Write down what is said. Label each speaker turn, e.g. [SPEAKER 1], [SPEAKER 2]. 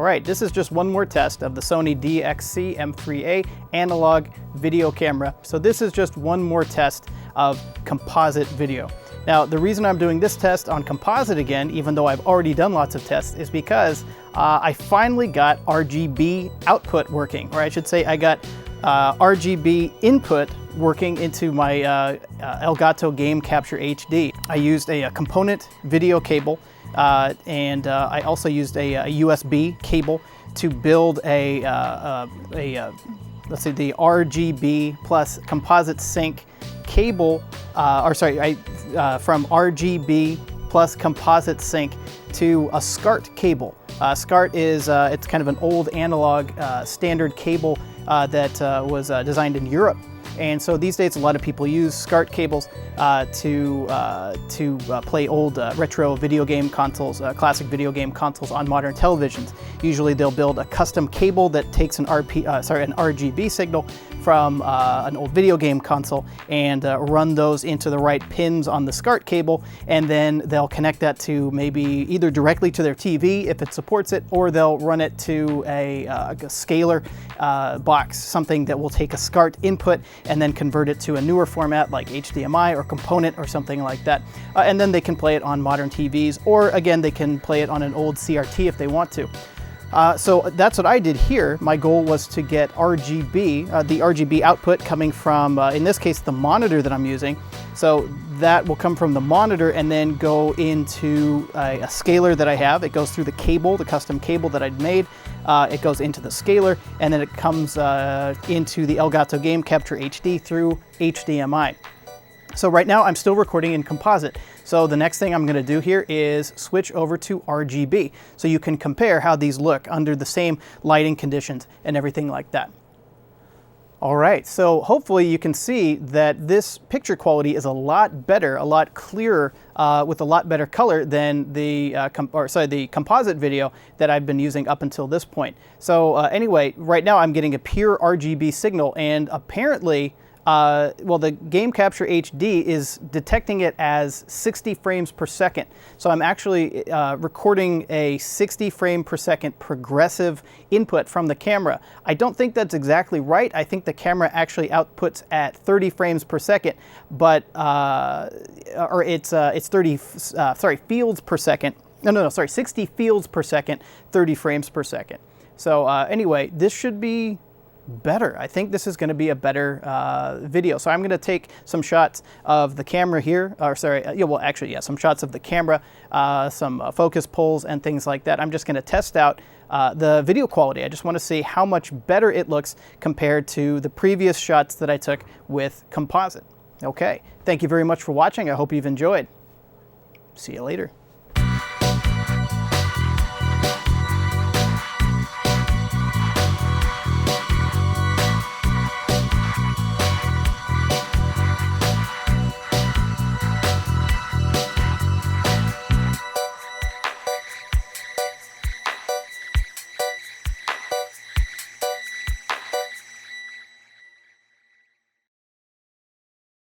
[SPEAKER 1] right, this is just one more test of the Sony DXC-M3A analog video camera. So this is just one more test of composite video. Now, the reason I'm doing this test on composite again, even though I've already done lots of tests, is because I finally got RGB output working, or I should say I got RGB input working into my Elgato Game Capture HD. I used a component video cable and I also used a USB cable to build let's say the RGB plus composite sync cable, from RGB plus composite sync to a SCART cable. SCART is it's kind of an old analog standard cable that was designed in Europe. And so these days a lot of people use SCART cables to play old retro video game consoles, classic video game consoles on modern televisions. Usually they'll build a custom cable that takes an RGB signal from an old video game console and run those into the right pins on the SCART cable, and then they'll connect that to maybe either directly to their TV if it supports it, or they'll run it to a scaler box, something that will take a SCART input and then convert it to a newer format like HDMI or component or something like that. And then they can play it on modern TVs, or again, they can play it on an old CRT if they want to. So that's what I did here. My goal was to get RGB, the RGB output coming from, in this case, the monitor that I'm using. So that will come from the monitor and then go into a scaler that I have. It goes through the cable, the custom cable that I'd made. It goes into the scaler, and then it comes into the Elgato Game Capture HD through HDMI. So right now I'm still recording in composite. So the next thing I'm going to do here is switch over to RGB so you can compare how these look under the same lighting conditions and everything like that. All right, so hopefully you can see that this picture quality is a lot better, a lot clearer, with a lot better color than the composite video that I've been using up until this point. So anyway, right now I'm getting a pure RGB signal, and apparently well, the Game Capture HD is detecting it as 60 frames per second. So I'm actually recording a 60 frame per second progressive input from the camera. I don't think that's exactly right. I think the camera actually outputs at 30 frames per second, but or it's 30 fields per second. No, sorry, 60 fields per second, 30 frames per second. So anyway, this should be better. I think this is going to be a better video. So I'm going to take some shots of the camera here, or sorry, some shots of the camera, some focus pulls and things like that. I'm just going to test out the video quality. I just want to see how much better it looks compared to the previous shots that I took with composite. Okay, thank you very much for watching. I hope you've enjoyed. See you later.